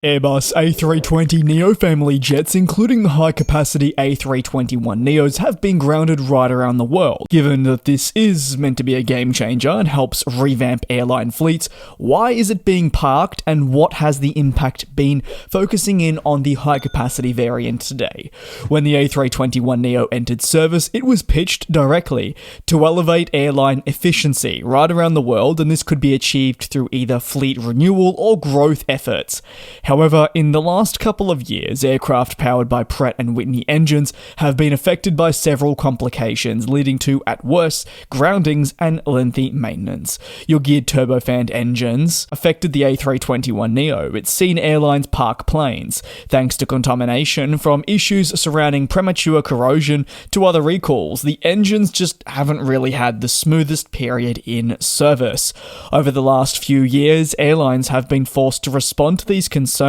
Airbus A320neo family jets, including the high-capacity A321neos, have been grounded right around the world. Given that this is meant to be a game-changer and helps revamp airline fleets, why is it being parked and what has the impact been? Focusing in on the high-capacity variant today. When the A321neo entered service, it was pitched directly to elevate airline efficiency right around the world, and this could be achieved through either fleet renewal or growth efforts. However, in the last couple of years, aircraft powered by Pratt & Whitney engines have been affected by several complications, leading to, at worst, groundings and lengthy maintenance. Your geared turbofan engines affected the A321neo. It's seen airlines park planes, thanks to contamination from issues surrounding premature corrosion to other recalls. The engines just haven't really had the smoothest period in service. Over the last few years, airlines have been forced to respond to these concerns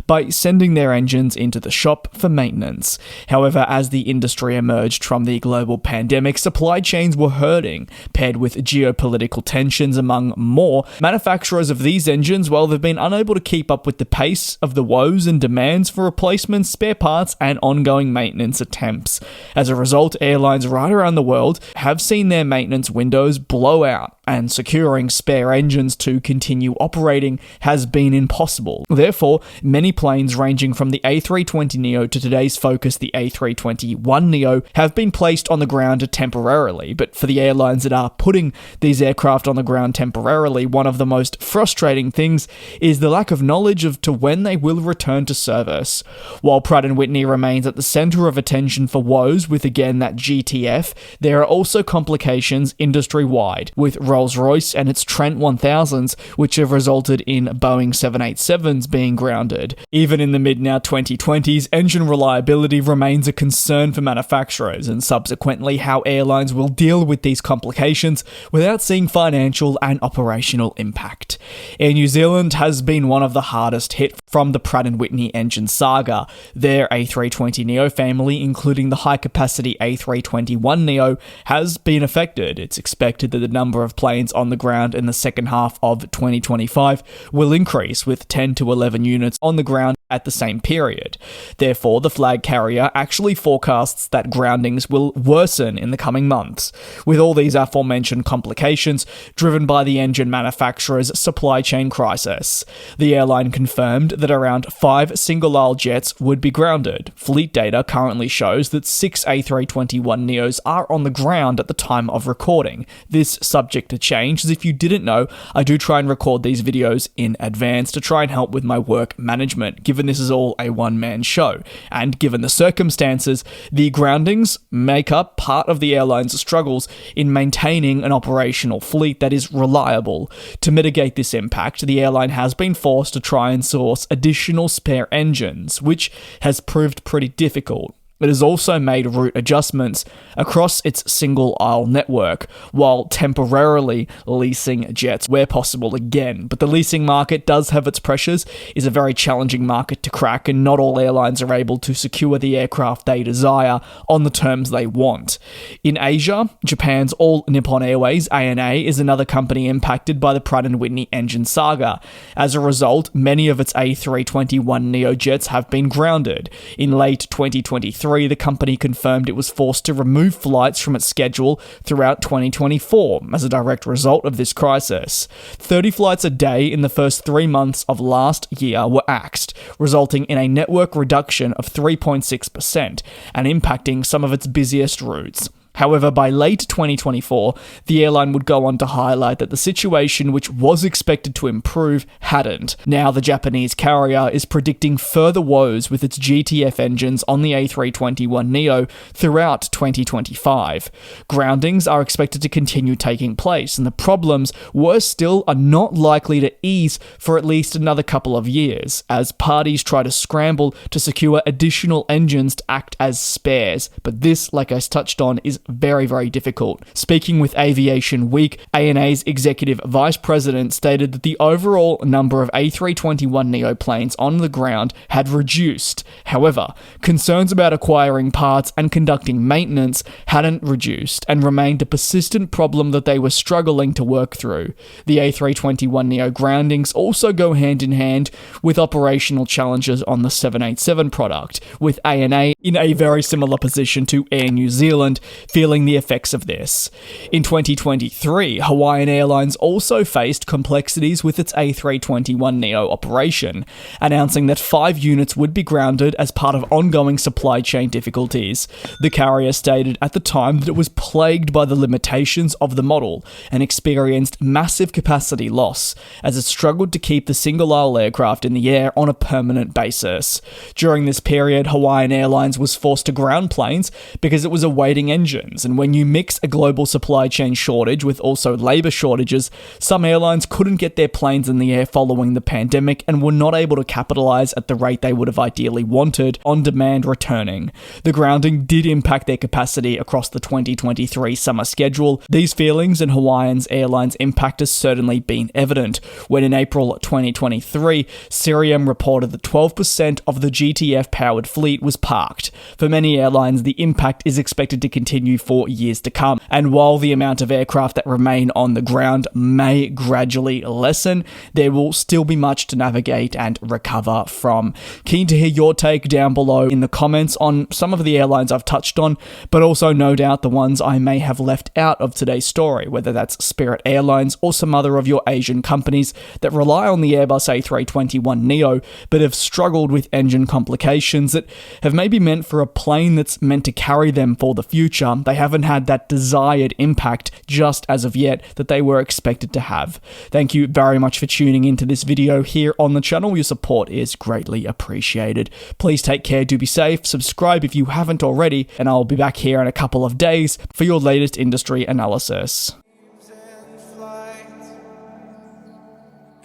by sending their engines into the shop for maintenance. However, as the industry emerged from the global pandemic, supply chains were hurting, paired with geopolitical tensions among more. Manufacturers of these engines, well, they've been unable to keep up with the pace of the woes and demands for replacements, spare parts, and ongoing maintenance attempts. As a result, airlines right around the world have seen their maintenance windows blow out, and securing spare engines to continue operating has been impossible. Therefore, many planes ranging from the A320neo to today's focus, the A321neo, have been placed on the ground temporarily. But for the airlines that are putting these aircraft on the ground temporarily, one of the most frustrating things is the lack of knowledge as to when they will return to service. While Pratt & Whitney remains at the center of attention for woes with, again, that GTF, there are also complications industry-wide, with Rolls-Royce and its Trent 1000s, which have resulted in Boeing 787s being grounded. Even in the mid-now 2020s, engine reliability remains a concern for manufacturers, and subsequently how airlines will deal with these complications without seeing financial and operational impact. Air New Zealand has been one of the hardest hit from the Pratt & Whitney engine saga. Their A320neo family, including the high-capacity A321neo, has been affected. It's expected that the number of planes on the ground in the second half of 2025 will increase, with 10 to 11 units on the ground at the same period. Therefore, the flag carrier actually forecasts that groundings will worsen in the coming months, with all these aforementioned complications driven by the engine manufacturer's supply chain crisis. The airline confirmed that around 5 single-aisle jets would be grounded. Fleet data currently shows that 6 A321neos are on the ground at the time of recording. This subject to change, as if you didn't know, I do try and record these videos in advance to try and help with my work management, given this is all a one-man show. And given the circumstances, the groundings make up part of the airline's struggles in maintaining an operational fleet that is reliable. To mitigate this impact, the airline has been forced to try and source additional spare engines, which has proved pretty difficult. It has also made route adjustments across its single-aisle network, while temporarily leasing jets where possible again. But the leasing market does have its pressures, is a very challenging market to crack, and not all airlines are able to secure the aircraft they desire on the terms they want. In Asia, Japan's All Nippon Airways, ANA, is another company impacted by the Pratt & Whitney engine saga. As a result, many of its A321neo jets have been grounded. In late 2023, the company confirmed it was forced to remove flights from its schedule throughout 2024 as a direct result of this crisis. 30 flights a day in the first 3 months of last year were axed, resulting in a network reduction of 3.6% and impacting some of its busiest routes. However, by late 2024, the airline would go on to highlight that the situation, which was expected to improve, hadn't. Now the Japanese carrier is predicting further woes with its GTF engines on the A321neo throughout 2025. Groundings are expected to continue taking place, and the problems, worse still, are not likely to ease for at least another couple of years, as parties try to scramble to secure additional engines to act as spares. But this, like I touched on, is is very, very difficult. Speaking with Aviation Week, ANA's executive vice president stated that the overall number of A321neo planes on the ground had reduced. However, concerns about acquiring parts and conducting maintenance hadn't reduced and remained a persistent problem that they were struggling to work through. The A321neo groundings also go hand in hand with operational challenges on the 787 product, with ANA in a very similar position to Air New Zealand, feeling the effects of this. In 2023, Hawaiian Airlines also faced complexities with its A321neo operation, announcing that 5 units would be grounded as part of ongoing supply chain difficulties. The carrier stated at the time that it was plagued by the limitations of the model and experienced massive capacity loss, as it struggled to keep the single-aisle aircraft in the air on a permanent basis. During this period, Hawaiian Airlines was forced to ground planes because it was awaiting engines, and when you mix a global supply chain shortage with also labour shortages, some airlines couldn't get their planes in the air following the pandemic and were not able to capitalise at the rate they would have ideally wanted on demand returning. The grounding did impact their capacity across the 2023 summer schedule. These feelings and Hawaiian Airlines' impact has certainly been evident, when in April 2023, Cirium reported that 12% of the GTF-powered fleet was parked. For many airlines, the impact is expected to continue for years to come, and while the amount of aircraft that remain on the ground may gradually lessen, there will still be much to navigate and recover from. Keen to hear your take down below in the comments on some of the airlines I've touched on, but also no doubt the ones I may have left out of today's story, whether that's Spirit Airlines or some other of your Asian companies that rely on the Airbus A321neo but have struggled with engine complications that have maybe meant for a plane that's meant to carry them for the future, they haven't had that desired impact just as of yet that they were expected to have. Thank you very much for tuning into this video here on the channel. Your support is greatly appreciated. Please take care, do be safe, subscribe if you haven't already, and I'll be back here in a couple of days for your latest industry analysis.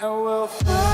And we'll fly.